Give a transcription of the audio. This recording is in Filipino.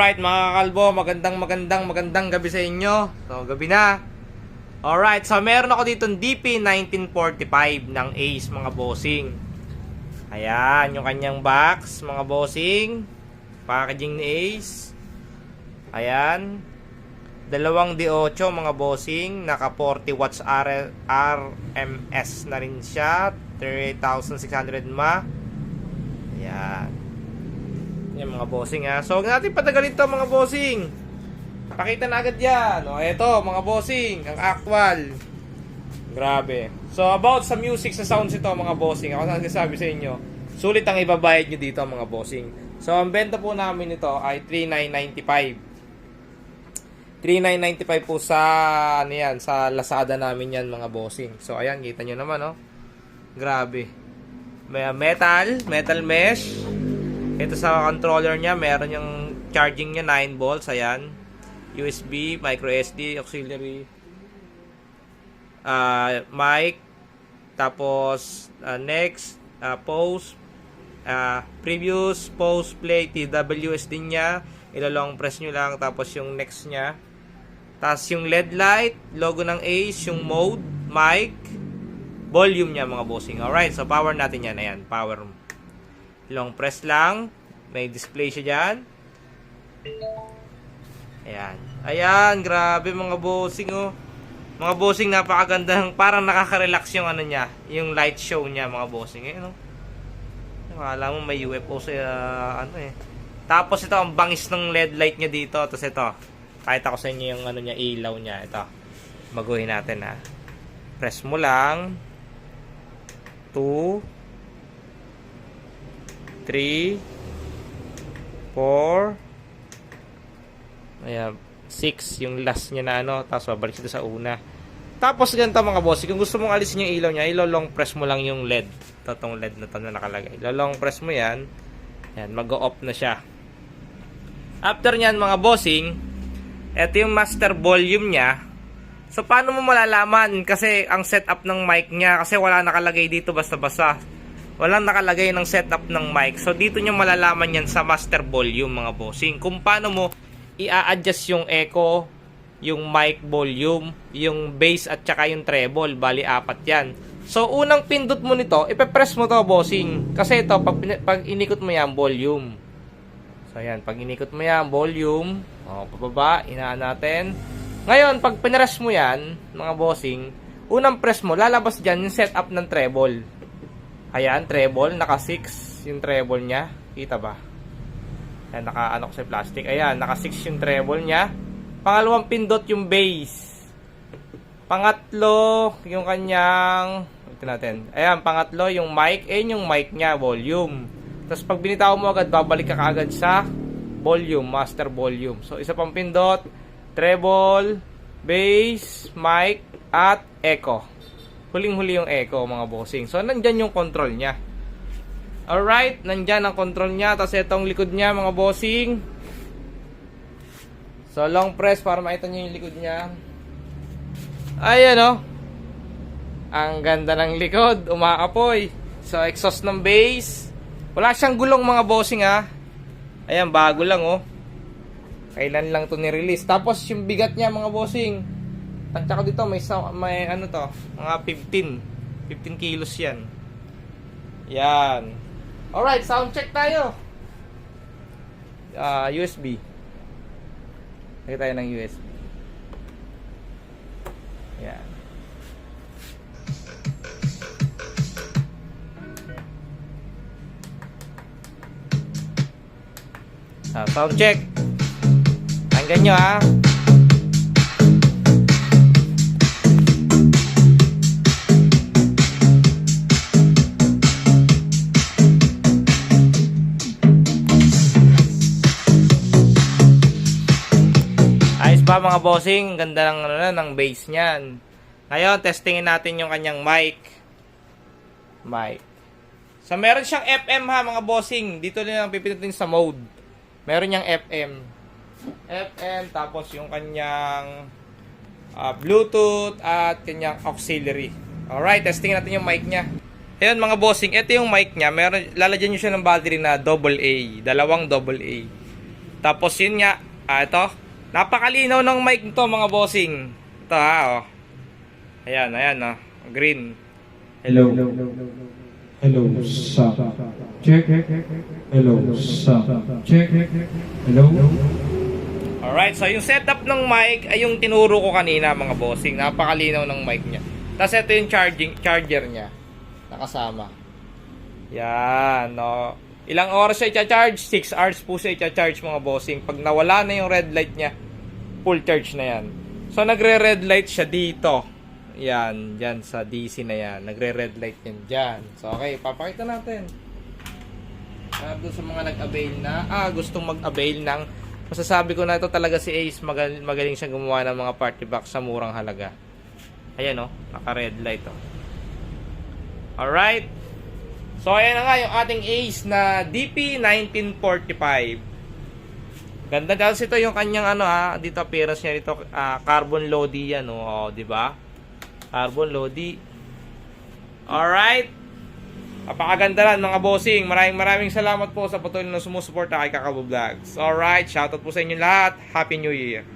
Alright mga kalbo, magandang gabi sa inyo. So gabi na. Alright, so meron ako dito DP 1945 ng Ace mga bossing. Ayan, yung kanyang box mga bossing. Packaging ni Ace. Ayan. Dalawang D8 mga bossing. Naka 40 watts RMS na rin siya. 38,600 mAh. Ayan. Yan mga bossing ha. So huwag natin patagalin to mga bossing. Pakita na agad yan. O eto mga bossing, ang actual. Grabe. So about sa music, sa sounds ito mga bossing, ako nagsasabi sa inyo, sulit ang ibabayad nyo dito mga bossing. So ang benta po namin ito ay 3,995. 3,995 po sa ano yan, sa Lazada namin yan mga bossing. So ayan, kita nyo naman oh. Grabe. May metal mesh. Ito sa controller niya, meron yung charging niya 9 volts, ayan. USB, micro SD, auxiliary, mic, tapos next, pause, previous, pause, play, TWS din niya. Ilo-long press nyo lang, tapos yung next niya. Tapos yung LED light, logo ng Ace, yung mode, mic, volume niya mga bossing. Alright, so power natin yan, ayan, power. Long press lang. May display siya dyan. Ayan. Ayan, grabe mga bossing oh. Mga bossing, napakaganda. Parang nakaka-relax yung ano niya. Yung light show niya mga bossing. Ayan oh. Akala mo may UFO sa ano eh. Tapos ito, ang bangis ng LED light niya dito. Tapos ito, kahit ako sa inyo yung ano niya, ilaw niya. Ito, baguhin natin ha. Press mo lang. 2 3 4 ayan, 6 yung last niya na ano, tapos babalik siya sa una. Tapos ganito mga boss, kung gusto mong alisin yung ilaw niya, ilo-long press mo lang yung LED. Itong LED na ito na nakalagay. Ilo-long press mo yan. Yan, mag-o-off na siya. After nyan mga bossing, ito yung master volume niya. So paano mo malalaman? Kasi ang setup ng mic niya, kasi wala nakalagay dito basta-basta. Walang nakalagay ng setup ng mic. So dito nyo malalaman yan sa master volume mga bossing. Kung paano mo i-adjust yung echo, yung mic volume, yung bass at saka yung treble. Bali 4 yan. So unang pindot mo nito, ipe-press mo to bossing. Kasi ito, pag inikot mo yan, volume. So yan, pag inikot mo yan, volume. O, pababa, inaan natin. Ngayon, pag pinress mo yan, mga bossing, unang press mo, lalabas dyan yung setup ng treble. Ayan, treble, naka 6 yung treble niya. Kita ba? Ayan, naka ano sa plastic. Ayan, naka 6 yung treble niya. Pangalawang pindot yung bass. Pangatlo, yung kanyang, ito natin. Ayan, pangatlo yung mic. Ayan yung mic niya, volume. Tapos pag binitaw mo agad, babalik ka agad sa volume, master volume. So, isa pang pindot, treble, bass, mic, at echo. Huling-huli yung echo mga bossing. So nandyan yung control niya. Alright, nandyan ang control niya. Tapos itong likod niya mga bossing. So long press para makita nyo yung likod niya. Ayan o. Ang ganda ng likod. Umaapoy. So exhaust ng bass. Wala siyang gulong mga bossing ha. Ayan, bago lang oh. Kailan lang to ni-release. Tapos yung bigat niya mga bossing. At saka dito may ano to, mga 15 kilos yan. Yan. Alright, sound check tayo. USB. Lagay tayo ng USB. Yan. Sound check. Hanggang nyo ha. Pa mga bossing, ganda ng ng bass niyan. Ngayon, testingin natin yung kanyang mic. So meron siyang FM ha mga bossing. Dito lang pipindutin sa mode. Meron niyang FM, tapos yung kanyang Bluetooth at kanyang auxiliary. Alright, testingin natin yung mic niya. Ayun mga bossing, ito yung mic niya. Meron, lalagyan nyo siya ng battery na AA, dalawang AA. Tapos yun nga, ito. Napakalinaw ng mic nito mga bossing. Ito ha, oh. Ayan, oh. Green. Hello. Hello, sa. Check. Hello, sa. Check. Hello. Alright, so yung setup ng mic ay yung tinuro ko kanina mga bossing. Napakalinaw ng mic niya. Tapos ito yung charger niya. Nakasama. Yan, no. Ilang oras siya i-charge? 6 hours po siya i-charge mga bossing. Pag nawala na yung red light niya, full charge na yan. So nagre-red light siya dito. Yan, dyan sa DC na yan. Nagre-red light yan dyan. So okay, papakita natin. Doon sa mga nag-avail na, gustong mag-avail ng, masasabi ko na ito talaga si Ace, magaling siya gumawa ng mga party box sa murang halaga. Ayan, oh, naka-red light, oh. Alright. So ayan na nga yung ating Ace na DP1945. Ganda kasi ito yung kanyang dito appearance niya dito, carbon lodi yan, oh, di ba? Carbon lodi. Alright. Napakaganda lang mga bossing. Maraming salamat po sa patuloy na sumusuporta kay Kakabo Vlogs. Alright, shoutout po sa inyo lahat. Happy New Year.